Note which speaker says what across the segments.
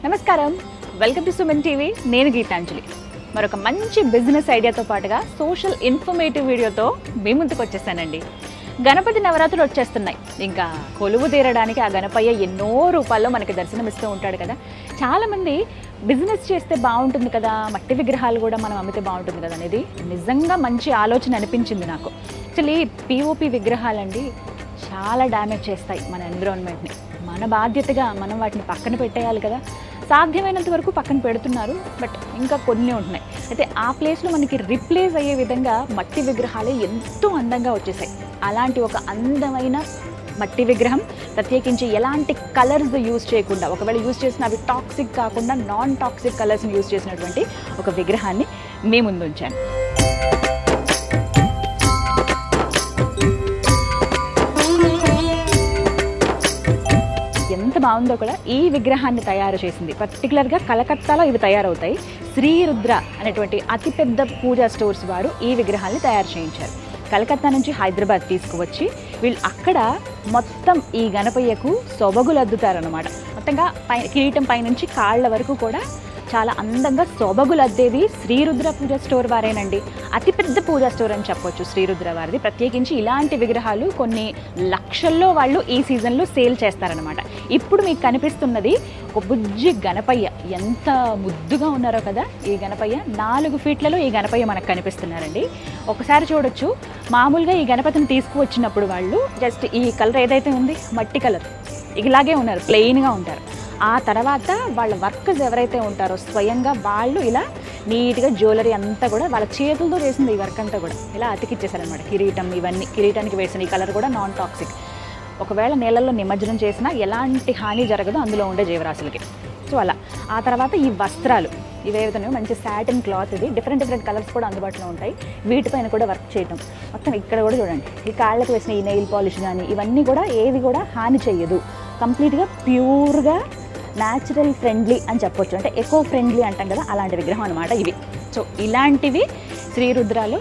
Speaker 1: నమస్కారం, welcome to Suman TV. నేను గీతాంజలి. మరొక మంచి బిజినెస్ ఐడియాతో పాటుగా సోషల్ ఇన్ఫర్మేటివ్ వీడియోతో మీ ముందుకు వచ్చేసానండి. గణపతి నవరాత్రులు వచ్చేస్తున్నాయి. ఇంకా కొలువు తీరడానికి ఆ గణపయ్య ఎన్నో రూపాల్లో మనకి దర్శనమిస్తూ ఉంటాడు కదా. చాలామంది బిజినెస్ చేస్తే బాగుంటుంది కదా, మట్టి విగ్రహాలు కూడా మనం అమ్మితే బాగుంటుంది కదా అనేది నిజంగా మంచి ఆలోచన అనిపించింది నాకు. యాక్చువల్లీ పిఓపి విగ్రహాలండి చాలా డ్యామేజ్ చేస్తాయి మన ఎన్విరాన్మెంట్ని. మన బాధ్యతగా మనం వాటిని పక్కన పెట్టేయాలి కదా. సాధ్యమైనంత వరకు పక్కన పెడుతున్నారు, బట్ ఇంకా కొన్ని ఉంటున్నాయి. అయితే ఆ ప్లేస్లో మనకి రిప్లేస్ అయ్యే విధంగా మట్టి విగ్రహాలే ఎంతో అందంగా వచ్చేసాయి. అలాంటి ఒక అందమైన మట్టి విగ్రహం, ప్రత్యేకించి ఎలాంటి కలర్స్ యూజ్ చేయకుండా, ఒకవేళ యూజ్ చేసిన అవి టాక్సిక్ కాకుండా నాన్ టాక్సిక్ కలర్స్ని యూజ్ చేసినటువంటి ఒక విగ్రహాన్ని మీ ముందు ఉంచాను. ఎంత బాగుందో కూడా. ఈ విగ్రహాన్ని తయారు చేసింది పర్టికులర్గా కలకత్తాలో ఇవి తయారవుతాయి. శ్రీరుద్ర అనేటువంటి అతిపెద్ద పూజా స్టోర్స్ వారు ఈ విగ్రహాన్ని తయారు చేయించారు. కలకత్తా నుంచి హైదరాబాద్ తీసుకువచ్చి వీళ్ళు అక్కడ మొత్తం ఈ గణపయ్యకు సొబగులు అద్దుతారనమాట. మొత్తంగా కిరీటం పైనుంచి కాళ్ళ వరకు కూడా చాలా అందంగా సొబగులు అద్దేది శ్రీరుద్ర పూజా స్టోర్ వారేనండి. అతిపెద్ద పూజా స్టోర్ అని చెప్పొచ్చు శ్రీరుద్ర వారిది. ప్రత్యేకించి ఇలాంటి విగ్రహాలు కొన్ని లక్షల్లో వాళ్ళు ఈ సీజన్లో సేల్ చేస్తారనమాట. ఇప్పుడు మీకు కనిపిస్తున్నది ఒక బుజ్జి గణపయ్య. ఎంత ముద్దుగా ఉన్నారో కదా ఈ గణపయ్య. 4 ఫీట్లలో ఈ గణపయ్య మనకు కనిపిస్తున్నారండి. ఒకసారి చూడొచ్చు, మామూలుగా ఈ గణపతిని తీసుకువచ్చినప్పుడు వాళ్ళు జస్ట్ ఈ కలర్ ఏదైతే ఉంది మట్టి కలర్ ఇలాగే ఉన్నారు, ప్లెయిన్గా ఉంటారు. ఆ తర్వాత వాళ్ళ వర్కర్స్ ఎవరైతే ఉంటారో స్వయంగా వాళ్ళు ఇలా నీట్గా జ్యువెలరీ అంతా కూడా వాళ్ళ చేతులతో చేసింది ఈ వర్క్ అంతా కూడా ఇలా అతికిచ్చేసారనమాట. కిరీటం ఇవన్నీ, కిరీటానికి వేసిన ఈ కలర్ కూడా నాన్ టాక్సిక్. ఒకవేళ నీళ్ళల్లో నిమజ్జనం చేసినా ఎలాంటి హాని జరగదు అందులో ఉండే జీవరాశులకి. సో అలా. ఆ తర్వాత ఈ వస్త్రాలు ఇవేవిధంగా మంచి సాటిన్ క్లాత్, ఇది డిఫరెంట్ కలర్స్ కూడా అందుబాటులో ఉంటాయి. వీటిపైన కూడా వర్క్ చేయటం. మొత్తం ఇక్కడ కూడా చూడండి, ఈ కాళ్ళకు వేసిన ఈ నెయిల్ పాలిష్ కానీ ఇవన్నీ కూడా ఏది కూడా హాని చెయ్యదు. కంప్లీట్గా ప్యూర్గా న్యాచురల్ ఫ్రెండ్లీ అని చెప్పొచ్చు, అంటే ఎకో ఫ్రెండ్లీ అంటాం కదా, అలాంటి విగ్రహం అనమాట ఇవి. సో ఇలాంటివి శ్రీరుద్రాలు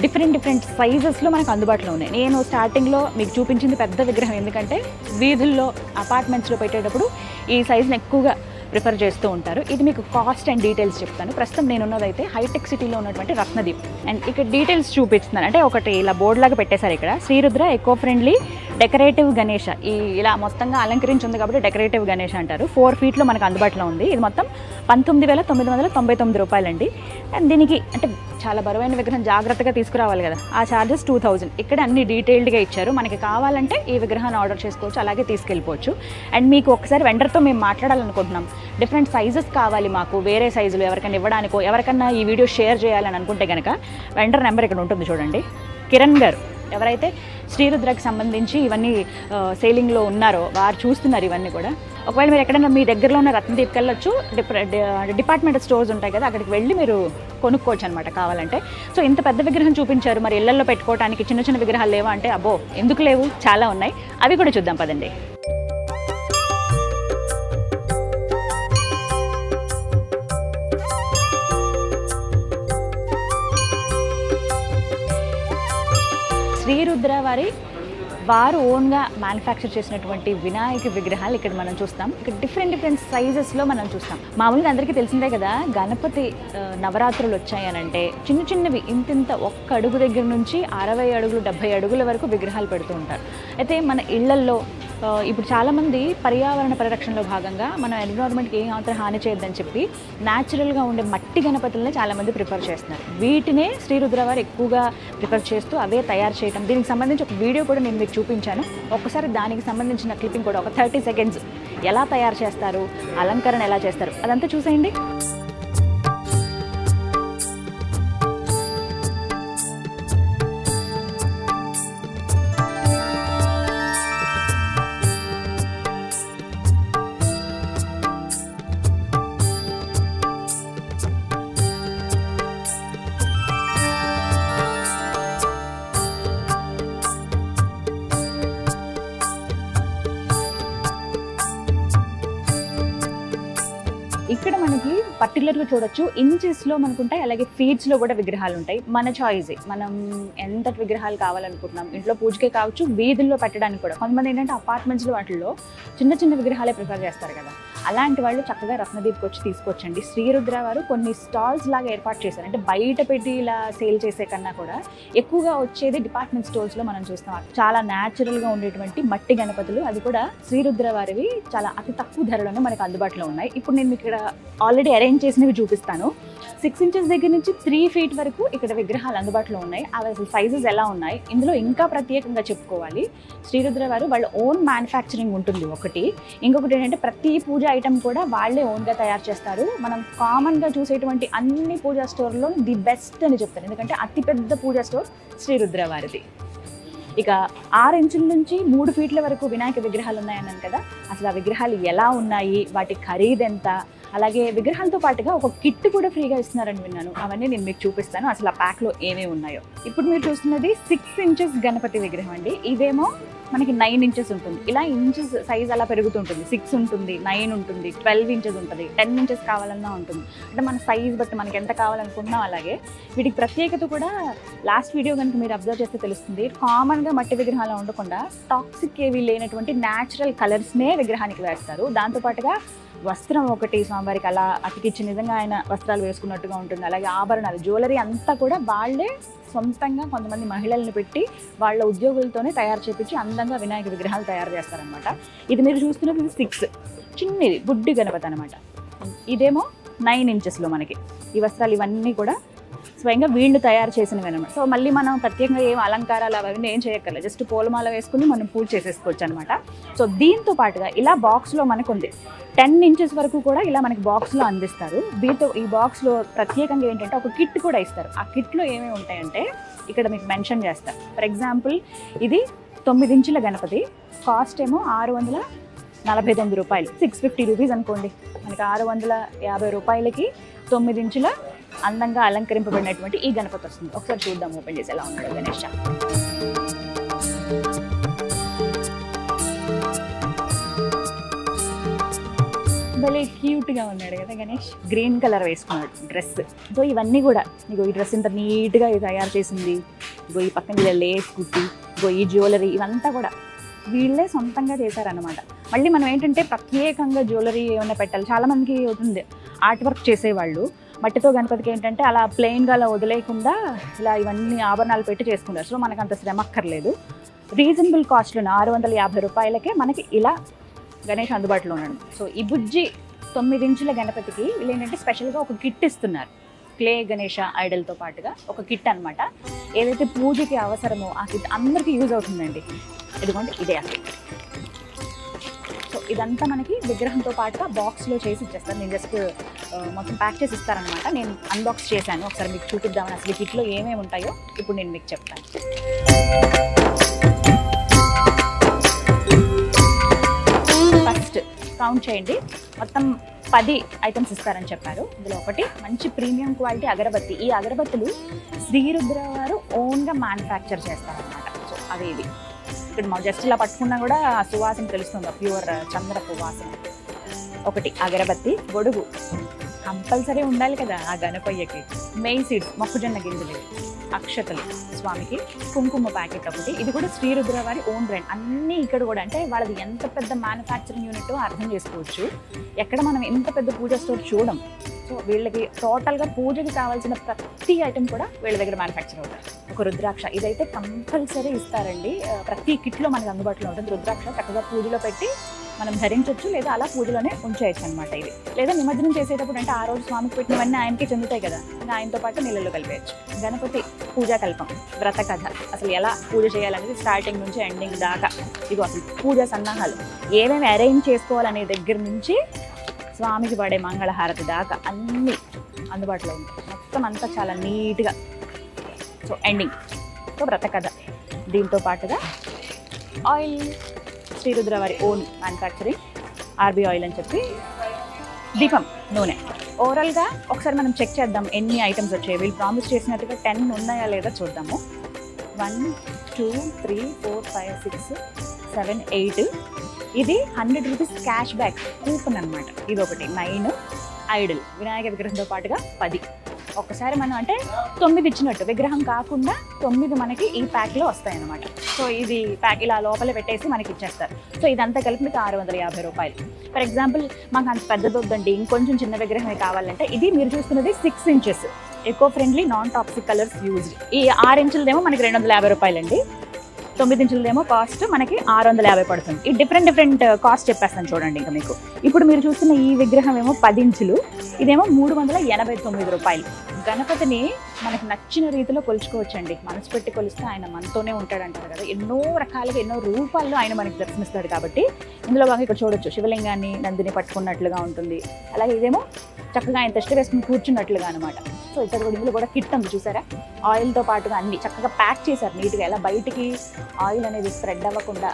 Speaker 1: డిఫరెంట్ సైజెస్లో మనకు అందుబాటులో ఉన్నాయి. నేను స్టార్టింగ్లో మీకు చూపించింది పెద్ద విగ్రహం, ఎందుకంటే వీధుల్లో అపార్ట్మెంట్స్లో పెట్టేటప్పుడు ఈ సైజుని ఎక్కువగా ప్రిఫర్ చేస్తూ ఉంటారు. ఇది మీకు కాస్ట్ అండ్ డీటెయిల్స్ చెప్తాను. ప్రస్తుతం నేనున్నదైతే హైటెక్ సిటీలో ఉన్నటువంటి రత్నదీప్. అండ్ ఇక్కడ డీటెయిల్స్ చూపిస్తున్నాను. అంటే ఒకటి ఇలా బోర్డు లాగా పెట్టేశారు ఇక్కడ, Srirudra eco friendly decorative Ganesha. ఈ ఇలా మొత్తంగా అలంకరించి ఉంది కాబట్టి డెకరేటివ్ గణేష అంటారు. 4 ఫీట్లో మనకు అందుబాటులో ఉంది. ఇది మొత్తం 19,999 రూపాయలండి. అండ్ దీనికి అంటే చాలా బరువైన విగ్రహం జాగ్రత్తగా తీసుకురావాలి కదా, ఆ ఛార్జెస్ 2000. ఇక్కడ అన్ని డీటెయిల్డ్గా ఇచ్చారు. మనకి కావాలంటే ఈ విగ్రహాన్ని ఆర్డర్ చేసుకోవచ్చు, అలాగే తీసుకెళ్ళిపోవచ్చు. అండ్ మీకు ఒకసారి వెండర్తో మేము మాట్లాడాలనుకుంటున్నాం. డిఫరెంట్ సైజెస్ కావాలి మాకు, వేరే సైజులు ఎవరికైనా ఇవ్వడానికో, ఎవరికన్నా ఈ వీడియో షేర్ చేయాలని అనుకుంటే కనుక వెండర్ నెంబర్ ఇక్కడ ఉంటుంది చూడండి. కిరణ్ గారు ఎవరైతే శ్రీరుద్రకి సంబంధించి ఇవన్నీ సేలింగ్లో ఉన్నారో వారు చూస్తున్నారు ఇవన్నీ కూడా. ఒకవేళ మీరు ఎక్కడైనా మీ దగ్గరలో ఉన్న రత్నదీప్కి వెళ్ళొచ్చు, డిపార్ట్మెంటల్ స్టోర్స్ ఉంటాయి కదా, అక్కడికి వెళ్ళి మీరు కొనుక్కోవచ్చు అనమాట కావాలంటే. సో ఇంత పెద్ద విగ్రహం చూపించారు, మరి ఇళ్లలో పెట్టుకోవడానికి చిన్న విగ్రహాలు లేవా అంటే అబ్బో ఎందుకు లేవు, చాలా ఉన్నాయి. అవి కూడా చూద్దాం పదండి. శ్రీరుద్ర వారు ఓన్గా మ్యానుఫ్యాక్చర్ చేసినటువంటి వినాయక విగ్రహాలు ఇక్కడ మనం చూస్తాం. ఇక్కడ డిఫరెంట్ సైజెస్లో మనం చూస్తాం. మామూలుగా అందరికీ తెలిసిందే కదా, గణపతి నవరాత్రులు వచ్చాయనంటే చిన్నవి ఇంత 1 అడుగు దగ్గర నుంచి 60 అడుగులు 70 అడుగుల వరకు విగ్రహాలు పెడుతూ ఉంటారు. అయితే మన ఇళ్లల్లో ఇప్పుడు చాలామంది పర్యావరణ పరిరక్షణలో భాగంగా మన ఎన్విరాన్మెంట్కి ఏం మాత్రం హాని చేయొద్దని చెప్పి న్యాచురల్గా ఉండే మట్టి గణపతులనే చాలామంది ప్రిఫర్ చేస్తున్నారు. వీటినే శ్రీరుద్ర వారు ఎక్కువగా ప్రిఫర్ చేస్తూ అవే తయారు చేయడం. దీనికి సంబంధించి ఒక వీడియో కూడా నేను మీకు చూపించాను. ఒక్కసారి దానికి సంబంధించిన క్లిప్పింగ్ కూడా ఒక 30 సెకండ్స్ ఎలా తయారు చేస్తారు, అలంకరణ ఎలా చేస్తారు అదంతా చూసేయండి. ఈ ఇక్కడ మనకి పర్టికులర్గా చూడొచ్చు ఇంచెస్లో మనకు ఉంటాయి, అలాగే ఫీట్స్లో కూడా విగ్రహాలు ఉంటాయి. మన చాయిస్, మనం ఎంత విగ్రహాలు కావాలనుకుంటున్నాం, ఇంట్లో పూజకే కావచ్చు, వీధుల్లో పెట్టడానికి కూడా. కొంతమంది ఏంటంటే అపార్ట్మెంట్స్లో వాటిల్లో చిన్న చిన్న విగ్రహాలే ప్రిఫర్ చేస్తారు కదా, అలాంటి వాళ్ళు చక్కగా రత్నదీప్కి వచ్చి తీసుకొచ్చండి. శ్రీరుద్ర వారు కొన్ని స్టాల్స్ లాగా ఏర్పాటు చేశారు. అంటే బయట పెట్టి ఇలా సేల్ చేసే కన్నా కూడా ఎక్కువగా వచ్చేది డిపార్ట్మెంట్ స్టోర్స్లో మనం చూస్తాం. చాలా న్యాచురల్గా ఉండేటువంటి మట్టి గణపతులు, అది కూడా శ్రీరుద్ర వారివి చాలా అతి తక్కువ ధరలోనే మనకు అందుబాటులో ఉన్నాయి. ఇప్పుడు నేను ఇక్కడ ఆల్రెడీ అరేంజ్ చేసినవి చూపిస్తాను. 6 ఇంచెస్ దగ్గర నుంచి 3 ఫీట్ వరకు ఇక్కడ విగ్రహాలు అందుబాటులో ఉన్నాయి. అవి అసలు సైజెస్ ఎలా ఉన్నాయి, ఇందులో ఇంకా ప్రత్యేకంగా చెప్పుకోవాలి, శ్రీరుద్ర వారు వాళ్ళ ఓన్ మ్యానుఫ్యాక్చరింగ్ ఉంటుంది ఒకటి. ఇంకొకటి ఏంటంటే ప్రతి పూజ ఐటమ్ కూడా వాళ్ళే ఓన్గా తయారు చేస్తారు. మనం కామన్గా చూసేటువంటి అన్ని పూజా స్టోర్లో ది బెస్ట్ అని చెప్తారు, ఎందుకంటే అతిపెద్ద పూజా స్టోర్ శ్రీరుద్ర వారిది. ఇక 6 ఇంచుల నుంచి 3 ఫీట్ల వరకు వినాయక విగ్రహాలు ఉన్నాయన్నాను కదా, అసలు ఆ విగ్రహాలు ఎలా ఉన్నాయి, వాటి ఖరీదు ఎంత, అలాగే విగ్రహాలతో పాటుగా ఒక కిట్ కూడా ఫ్రీగా ఇస్తున్నారని విన్నాను. అవన్నీ నేను మీకు చూపిస్తాను, అసలు ఆ ప్యాక్లో ఏమేమి ఉన్నాయో. ఇప్పుడు మీరు చూస్తున్నది 6 ఇంచెస్ గణపతి విగ్రహం అండి. ఇదేమో మనకి 9 ఇంచెస్ ఉంటుంది. ఇలా ఇంచెస్ సైజ్ అలా పెరుగుతుంటుంది. 6 ఉంటుంది, 9 ఉంటుంది, 12 ఇంచెస్ ఉంటుంది, 10 ఇంచెస్ కావాలన్నా ఉంటుంది. అంటే మన సైజ్ బట్టి మనకి ఎంత కావాలనుకుంటున్నాం అలాగే. వీటికి ప్రత్యేకత కూడా లాస్ట్ వీడియో కనుక మీరు అబ్జర్వ్ చేస్తే తెలుస్తుంది. కామన్గా మట్టి విగ్రహాలు ఉండకుండా టాక్సిక్ ఏవి లేనటువంటి న్యాచురల్ కలర్స్నే విగ్రహానికి వేస్తారు. దాంతోపాటుగా వస్త్రం ఒకటి స్వామివారికి అలా అతికిచ్చి నిజంగా ఆయన వస్త్రాలు వేసుకున్నట్టుగా ఉంటుంది. అలాగే ఆభరణాలు, జ్యువెలరీ అంతా కూడా వాళ్ళే సొంతంగా కొంతమంది మహిళల్ని పెట్టి వాళ్ళ ఉద్యోగులతోనే తయారు చేపించి అందంగా వినాయక విగ్రహాలు తయారు చేస్తారనమాట. ఇది మీరు చూస్తున్నది 6 చిన్నది బుడ్డి గణపతి అనమాట. ఇదేమో 9 ఇంచెస్లో మనకి ఈ వస్త్రాలు ఇవన్నీ కూడా స్వయంగా వీళ్ళు తయారు చేసినవి అనమాట. సో మళ్ళీ మనం ప్రత్యేకంగా ఏం అలంకారాలు అవన్నీ ఏం చేయక్కర్లేదు, జస్ట్ పూలమాల వేసుకుని మనం పూజ చేసేసుకోవచ్చు అనమాట. సో దీంతో పాటుగా ఇలా బాక్స్లో మనకు ఉంది 10 ఇంచెస్ వరకు కూడా ఇలా మనకి బాక్స్లో అందిస్తారు. దీంతో ఈ బాక్స్లో ప్రత్యేకంగా ఏంటంటే ఒక కిట్ కూడా ఇస్తారు. ఆ కిట్లో ఏమేమి ఉంటాయంటే ఇక్కడ మీకు మెన్షన్ చేస్తారు. ఫర్ ఎగ్జాంపుల్ ఇది 9 ఇంచుల గణపతి, కాస్ట్ ఏమో 649 రూపాయలు, 650 రూపీస్ అనుకోండి. మనకి 650 రూపాయలకి 9 ఇంచుల అందంగా అలంకరింపబడినటువంటి ఈ గణపతి వస్తుంది. ఒకసారి చూద్దాం ఓపెన్ చేసి ఎలా ఉన్నాడు గణేష్. భలే క్యూట్గా ఉన్నాడు కదా గణేష్. గ్రీన్ కలర్ వేసుకున్నాడు డ్రెస్. సో ఇవన్నీ కూడా ఇగో ఈ డ్రెస్ ఇంత నీట్గా తయారు చేసింది, ఇగో ఈ పక్కన ఇలా లేస్ కుట్టి, ఇగో ఈ జ్యువెలరీ, ఇవంతా కూడా వీళ్ళే సొంతంగా చేశారనమాట. మళ్ళీ మనం ఏంటంటే ప్రత్యేకంగా జ్యువెలరీ ఏమైనా పెట్టాలి, చాలామందికి ఉంటుంది ఆర్ట్ వర్క్ చేసేవాళ్ళు. మట్టితో గణపతికి ఏంటంటే అలా ప్లెయిన్గా అలా వదిలేయకుండా ఇలా ఇవన్నీ ఆభరణాలు పెట్టి చేసుకుంటారు. సో మనకు అంత శ్రమ అక్కర్లేదు. రీజనబుల్ కాస్ట్లో 650 రూపాయలకే మనకి ఇలా గణేష్ అందుబాటులో ఉన్నాడు. సో ఈ బుజ్జి 9 ఇంచుల గణపతికి వీళ్ళు ఏంటంటే స్పెషల్గా ఒక కిట్ ఇస్తున్నారు. క్లే గణేష ఐడల్తో పాటుగా ఒక కిట్ అనమాట. ఏదైతే పూజకి అవసరమో ఆ కిట్ అందరికీ యూజ్ అవుతుందండి. ఇదిగోండి ఇదే ఆ కిట్. సో ఇదంతా మనకి విగ్రహంతో పాటుగా బాక్స్లో చేసి ఇచ్చేస్తారు. నేను జస్ట్ మొత్తం ప్యాక్ చేసి ఇస్తారనమాట. నేను అన్బాక్స్ చేశాను, ఒకసారి మీకు చూపిద్దామని. అసలు ఈ కిట్లో ఏమేమి ఉంటాయో ఇప్పుడు నేను మీకు చెప్తాను. ఫస్ట్ కౌంట్ చేయండి, మొత్తం 10 ఐటమ్స్ ఇస్తారని చెప్పారు. ఇందులో ఒకటి మంచి ప్రీమియం క్వాలిటీ అగరబత్తి. ఈ అగరబత్తులు శ్రీరుద్ర వారు ఓన్గా మ్యానుఫ్యాక్చర్ చేస్తారనమాట. సో అవి ఇవి ఇక్కడ జస్ట్ ఇలా పట్టుకున్నా కూడా సువాసన తెలుస్తుంది, ప్యూర్ చంద్రపు వాసన. ఒకటి అగరబత్తి, గొడుగు కంపల్సరీ ఉండాలి కదా ఆ గణపయ్యకి, మెయిన్ సీడ్స్ మొక్కజొన్న గింజలు, అక్షతలు, స్వామికి కుంకుమ ప్యాకెట్ ఒకటి. ఇది కూడా శ్రీరుద్ర వారి ఓన్ బ్రాండ్. అన్నీ ఇక్కడ కూడా అంటే వాళ్ళది ఎంత పెద్ద మ్యానుఫ్యాక్చరింగ్ యూనిట్ అర్థం చేసుకోవచ్చు. ఎక్కడ మనం ఎంత పెద్ద పూజా స్టోర్ చూడం. సో వీళ్ళకి టోటల్గా పూజకి కావాల్సిన ప్రతి ఐటెం కూడా వీళ్ళ దగ్గర మ్యానుఫ్యాక్చర్ అవుతారు. ఒక రుద్రాక్ష ఇదైతే కంపల్సరీ ఇస్తారండి. ప్రతి కిట్లో మనకు అందుబాటులో ఉంటుంది. రుద్రాక్ష చక్కగా పూజలో పెట్టి మనం ధరించవచ్చు, లేదా అలా పూజలోనే ఉంచేయచ్చు అనమాట. ఇది లేదా నిమజ్జనం చేసేటప్పుడు అంటే ఆ రోజు స్వామికి పెట్టినవన్నీ ఆయనకి చెందుతాయి కదా, ఇంకా ఆయనతో పాటు నీళ్ళలో కలిపేయచ్చు. గణపతి పూజా కల్పం, వ్రత కథ, అసలు ఎలా పూజ చేయాలనేది స్టార్టింగ్ నుంచి ఎండింగ్ దాకా. ఇగో అసలు పూజా సన్నాహాలు ఏమేమి అరేంజ్ చేసుకోవాలనే దగ్గర నుంచి స్వామికి పడే మంగళహారతి దాకా అన్నీ అందుబాటులో ఉంటాయి. మొత్తం అంతా చాలా నీట్గా. సో ఎండింగ్ సో వ్రత కథ, దీంతో పాటుగా ఆయిల్, శ్రీరుద్ర వారి ఓన్ మ్యానుఫ్యాక్చరింగ్, ఆర్బీ ఆయిల్ అని చెప్పి, దీపం నూనె. ఓవరాల్గా ఒకసారి మనం చెక్ చేద్దాం ఎన్ని ఐటమ్స్ వచ్చాయి. వీళ్ళు ప్రామిస్ చేసినట్టుగా 10 ఉన్నాయా లేదా చూద్దాము. 1 2 3 4 5 6 7 8. ఇది 100 రూపీస్ క్యాష్ బ్యాక్ కూపన్ అనమాట. ఇది ఒకటి 9, ఐడల్ వినాయక విగ్రహంతో పాటుగా 10. ఒక్కసారి మనం అంటే 9 ఇచ్చినట్టు, విగ్రహం కాకుండా 9 మనకి ఈ ప్యాక్లో వస్తాయి అన్నమాట. సో ఇది ప్యాక్ ఇలా లోపల పెట్టేసి మనకి ఇచ్చేస్తారు. సో ఇదంతా కలిపి మీకు 650 రూపాయలు. ఫర్ ఎగ్జాంపుల్ మాకు అంత పెద్దది వద్దండి, ఇంకొంచెం చిన్న విగ్రహమే కావాలంటే ఇది మీరు చూస్తున్నది 6 inches eco friendly non toxic colours used. ఈ 6 ఇంచులదేమో మనకి 250 రూపాయలండి. 9 ఇంచులదేమో కాస్ట్ మనకి 650 పడుతుంది. ఈ డిఫరెంట్ కాస్ట్ చెప్పేస్తాను చూడండి. ఇంకా మీకు ఇప్పుడు మీరు చూస్తున్న ఈ విగ్రహం ఏమో 10 ఇంచులు, ఇదేమో 389 రూపాయలు. గణపతిని మనకు నచ్చిన రీతిలో కొలుచుకోవచ్చండి. మనసు పెట్టి కొలిస్తే ఆయన మనతోనే ఉంటాడు అంటారు కదా. ఎన్నో రకాలుగా ఎన్నో రూపాల్లో ఆయన మనకి దర్శనమిస్తాడు. కాబట్టి ఇందులో బాగా ఇక్కడ చూడొచ్చు, శివలింగాన్ని నందిని పట్టుకున్నట్లుగా ఉంటుంది. అలాగే ఇదేమో చక్కగా ఆయన టెస్ట్ వేసుకుని కూర్చున్నట్లుగా అనమాట. సో ఇక్కడ కూడా ఇందులో కూడా కిట్ ఉంది చూసారా, ఆయిల్తో పాటుగా అన్ని చక్కగా ప్యాక్ చేశారు నీట్గా. ఎలా బయటికి ఆయిల్ అనేది స్ప్రెడ్ అవ్వకుండా,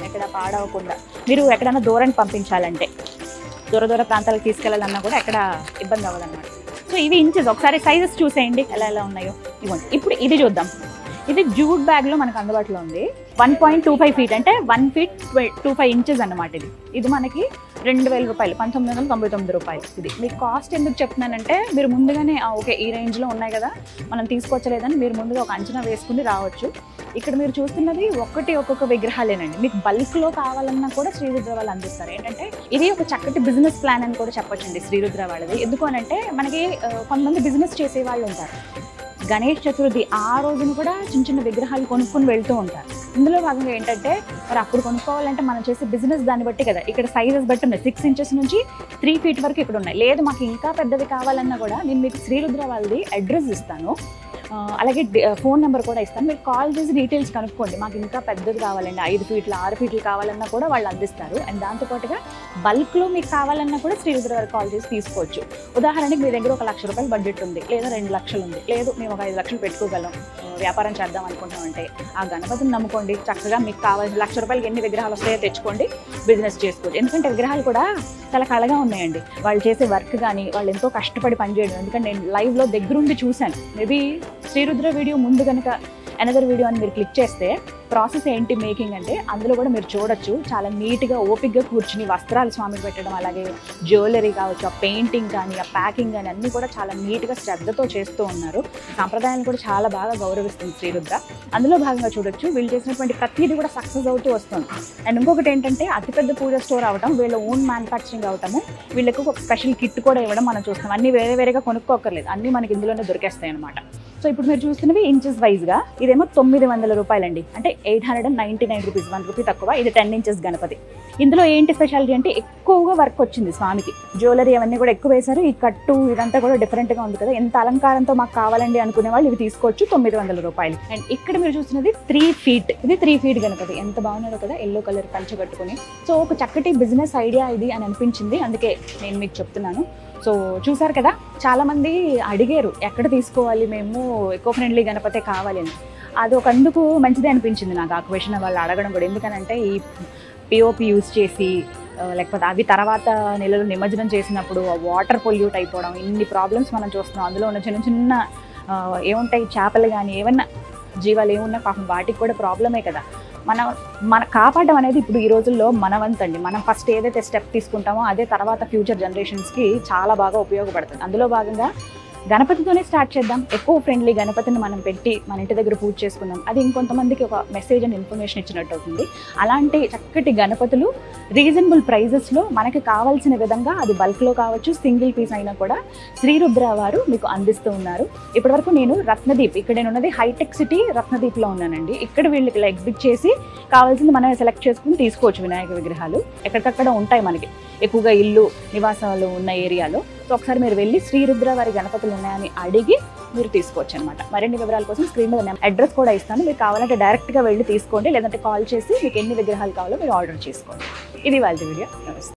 Speaker 1: ఎక్కడ పాడవకుండా, మీరు ఎక్కడైనా దూరాన్ని పంపించాలంటే, దూర ప్రాంతాలకు తీసుకెళ్ళాలన్నా కూడా ఎక్కడ ఇబ్బంది అవ్వదన్నమాట. సో ఇవి ఇంచెస్, ఒకసారి సైజెస్ చూసేయండి ఎలా ఉన్నాయో. ఇవ్వండి. ఇప్పుడు ఇది చూద్దాం. ఇది జూట్ బ్యాగ్లో మనకు అందుబాటులో ఉంది. 1.25 feet అంటే 1 feet 25 inches అన్నమాట. ఇది మనకి 2000 రూపాయలు, 1999 రూపాయలు. ఇది మీకు కాస్ట్ ఎందుకు చెప్తున్నానంటే మీరు ముందుగానే ఓకే ఈ రేంజ్లో ఉన్నాయి కదా మనం తీసుకోవచ్చలేదని మీరు ముందుగా ఒక అంచనా వేసుకుని రావచ్చు. ఇక్కడ మీరు చూస్తున్నది ఒక్కొక్క విగ్రహాలేనండి. మీకు బల్క్లో కావాలన్నా కూడా శ్రీరుద్ర వాళ్ళు అందిస్తారు. ఏంటంటే ఇది ఒక చక్కటి బిజినెస్ ప్లాన్ అని కూడా చెప్పొచ్చండి శ్రీరుద్ర వాళ్ళది. ఎందుకు అనంటే మనకి కొంతమంది బిజినెస్ చేసే వాళ్ళు ఉంటారు. గణేష్ చతుర్థి ఆ రోజున కూడా చిన్న విగ్రహాలు కొనుక్కొని వెళ్తూ ఉంటారు. ఇందులో భాగంగా ఏంటంటే మరి అప్పుడు కొనుక్కోవాలంటే మనం చేసే బిజినెస్ దాన్ని బట్టి కదా. ఇక్కడ సైజెస్ బట్టి ఉన్నాయి. 6 inches నుంచి 3 feet వరకు ఇక్కడ ఉన్నాయి. లేదు మాకు ఇంకా పెద్దది కావాలన్నా కూడా నేను మీకు శ్రీరుద్ర వాళ్ళది అడ్రస్ ఇస్తాను, అలాగే ఫోన్ నెంబర్ కూడా ఇస్తాను. మీరు కాల్ చేసి డీటెయిల్స్ కనుక్కోండి. మాకు ఇంకా పెద్దది కావాలండి, 5 feet 6 feet కావాలన్నా కూడా వాళ్ళు అందిస్తారు. అండ్ దాంతోపాటుగా బల్క్లో మీకు కావాలన్నా కూడా శ్రీరుద్ర వారికి కాల్ చేసి తీసుకోవచ్చు. ఉదాహరణకి మీ దగ్గర 1 లక్ష రూపాయలు బడ్జెట్ ఉంది, లేదా 2 లక్షలు ఉంది, లేదు మేము ఒక 5 లక్షలు పెట్టుకోగలం, వ్యాపారం చేద్దాం అనుకుంటామంటే ఆ గణపతిని నమ్ముకోండి. చక్కగా మీకు కావాల్సిన 1 లక్ష రూపాయలకి ఎన్ని విగ్రహాలు వస్తాయో తెచ్చుకోండి, బిజినెస్ చేసుకోవచ్చు. ఎందుకంటే విగ్రహాలు కూడా చాలా కళగా ఉన్నాయండి. వాళ్ళు చేసే వర్క్ కానీ, వాళ్ళు ఎంతో కష్టపడి పనిచేయడం. ఎందుకంటే నేను లైవ్లో దగ్గరుండి చూశాను. మేబీ శ్రీరుద్ర వీడియో ముందు కనుక అనదర్ వీడియో అని మీరు క్లిక్ చేస్తే ప్రాసెస్ ఏంటి మేకింగ్ అంటే అందులో కూడా మీరు చూడొచ్చు. చాలా నీట్గా ఓపిక్గా కూర్చుని వస్త్రాలు స్వామికి పెట్టడం, అలాగే జ్యువెలరీ కావచ్చు, ఆ పెయింటింగ్ కానీ, ఆ ప్యాకింగ్ కానీ అన్నీ కూడా చాలా నీట్గా శ్రద్ధతో చేస్తూ ఉన్నారు. సాంప్రదాయాన్ని కూడా చాలా బాగా గౌరవిస్తుంది శ్రీరుద్ర. అందులో భాగంగా చూడొచ్చు వీళ్ళు చేసినటువంటి ప్రతిదీ కూడా సక్సెస్ అవుతూ వస్తుంది. అండ్ ఇంకొకటి ఏంటంటే అతిపెద్ద పూజ స్టోర్ అవడం, వీళ్ళ ఓన్ మ్యానుఫ్యాక్చరింగ్ అవటము, వీళ్ళకు ఒక స్పెషల్ కిట్ కూడా ఇవ్వడం మనం చూస్తాం. అన్నీ వేరేగా కొనుక్కోకర్లేదు, అన్నీ మనకి ఇందులోనే దొరికేస్తాయి అనమాట. సో ఇప్పుడు మీరు చూస్తున్నవి ఇంచెస్ వైజ్గా ఇదేమో 900 రూపాయలండి, అంటే 899 రూపీస్, 1 రూపీ తక్కువ. ఇది 10 inches గణపతి. ఇందులో ఏంటి స్పెషాలిటీ అంటే ఎక్కువగా వర్క్ వచ్చింది స్వామికి. జ్యువెలరీ అవన్నీ కూడా ఎక్కువ వేశారు. ఈ కట్టు ఇదంతా కూడా డిఫరెంట్గా ఉంది కదా. ఎంత అలంకారంతో మాకు కావాలండి అనుకునే వాళ్ళు ఇవి తీసుకోవచ్చు, 900 రూపాయలు. అండ్ ఇక్కడ మీరు చూస్తున్నది 3 feet, ఇది 3 feet గణపతి. ఎంత బాగున్నారో కదా, ఎల్లో కలర్ పంచె కట్టుకుని. సో ఒక చక్కటి బిజినెస్ ఐడియా ఇది అని అనిపించింది, అందుకే నేను మీకు చెప్తున్నాను. సో చూసారు కదా, చాలామంది అడిగారు ఎక్కడ తీసుకోవాలి మేము ఎకో ఫ్రెండ్లీ గణపతే కావాలి అని. అది ఒక అందుకు మంచిదే అనిపించింది నాకు ఆ క్వశ్చన్ వాళ్ళు అడగడం కూడా. ఎందుకనంటే ఈ పిఓపి యూజ్ చేసి లేకపోతే అవి తర్వాత నెలలో నిమజ్జనం చేసినప్పుడు వాటర్ పొల్యూట్ అయిపోవడం, ఇన్ని ప్రాబ్లమ్స్ మనం చూస్తున్నాం. అందులో ఉన్న చిన్న ఏముంటాయి చేపలు కానీ ఏమన్నా జీవాలు ఏమున్నా పాపం వాటికి కూడా ప్రాబ్లమే కదా. మన కాపాడడం అనేది ఇప్పుడు ఈ రోజుల్లో మనవంతండి. మనం ఫస్ట్ ఏదైతే స్టెప్ తీసుకుంటామో అదే తర్వాత ఫ్యూచర్ జనరేషన్స్కి చాలా బాగా ఉపయోగపడుతుంది. అందులో భాగంగా గణపతితోనే స్టార్ట్ చేద్దాం. ఎకో ఫ్రెండ్లీ గణపతిని మనం పెట్టి మన ఇంటి దగ్గర పూజ చేసుకుందాం. అది ఇంకొంతమందికి ఒక మెసేజ్ అండ్ ఇన్ఫర్మేషన్ ఇచ్చినట్టు అవుతుంది. అలాంటి చక్కటి గణపతులు రీజనబుల్ ప్రైజెస్లో మనకి కావాల్సిన విధంగా, అది బల్క్లో కావచ్చు, సింగిల్ పీస్ అయినా కూడా శ్రీరుద్ర వారు మీకు అందిస్తూ ఉన్నారు. ఇప్పటివరకు నేను రత్నదీప్, ఇక్కడ నేను ఉన్నది హైటెక్ సిటీ రత్నదీప్లో ఉన్నానండి. ఇక్కడ వీళ్ళకి ఇలా ఎగ్జిబిట్ చేసి కావాల్సింది మనమే సెలెక్ట్ చేసుకుని తీసుకోవచ్చు. వినాయక విగ్రహాలు ఎక్కడికక్కడ ఉంటాయి మనకి, ఎక్కువగా ఇల్లు నివాసాలు ఉన్న ఏరియాలో. సో ఒకసారి మీరు వెళ్ళి శ్రీరుద్ర వారి గణపతులు ఉన్నాయని అడిగి మీరు తీసుకోవచ్చు అనమాట. మరిన్ని వివరాల కోసం స్క్రీన్ మీద నేను అడ్రస్ కూడా ఇస్తాను. మీరు కావాలంటే డైరెక్ట్గా వెళ్ళి తీసుకోండి, లేదంటే కాల్ చేసి మీకు ఎన్ని విగ్రహాలు కావాలో మీరు ఆర్డర్ చేసుకోండి. ఇది వాళ్ళ వీడియో. నమస్తే.